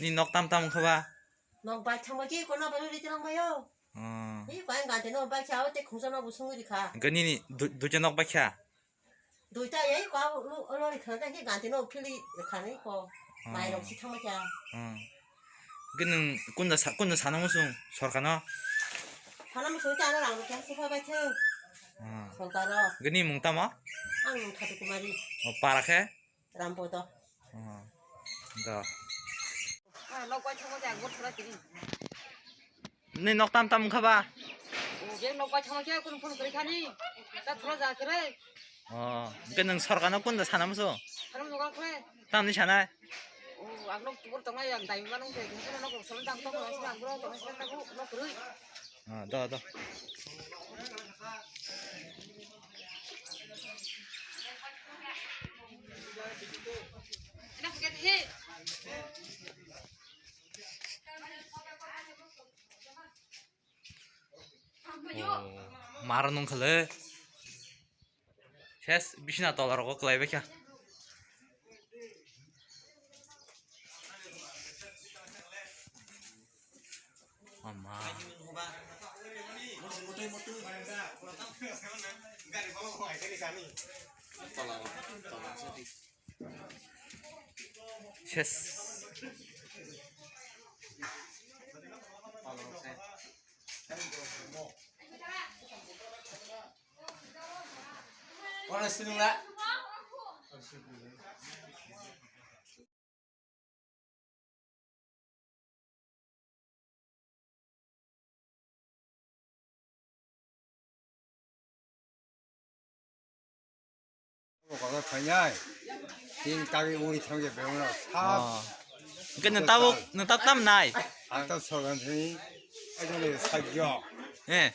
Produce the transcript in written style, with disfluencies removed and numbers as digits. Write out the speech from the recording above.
Ni nok tam tam khaba. Nong ba 참아지 거나 봐 우리 지랑 봐요. 이 과연 너 바샤 어때 공선하 무슨 일이 가. Gani ni duja nok bakha. 도이다 얘 과 얼얼이 그러다 이 간테 너 필리 가는 거. 많이 없이 참아자. Gani kunda sana musung sorkana. 사람 소리 안 하라 그렇게 해서 봐봐요. 손가락. Gani mung tama. 안 가지고 말이. Parakhe. 람보도. Da. 너 과 참아자 못 들었지. Ni nok tam tam khaba. 얘 너과 참아자 그런 폰 그렇게 하니. 나 들어자 그래. Gani sorkana kunda sana musung. 사람 누가 그래. Tam ni sana. 악록 두고 동아야 나이 많은 게 괜찮아 놓고 설당 또 하시면 안 그러고 하신다고 너 그래. Da. 나 그게 해. Maranung khale. Ses bishina tolar ko klai bekha. Mama. Ses. Orang seneng lah. 가서 그냥 긴 땅이 우리 청계 배우나 사 Gani nang tam nai. 아까 서간더니 예전에 사기야 Eh.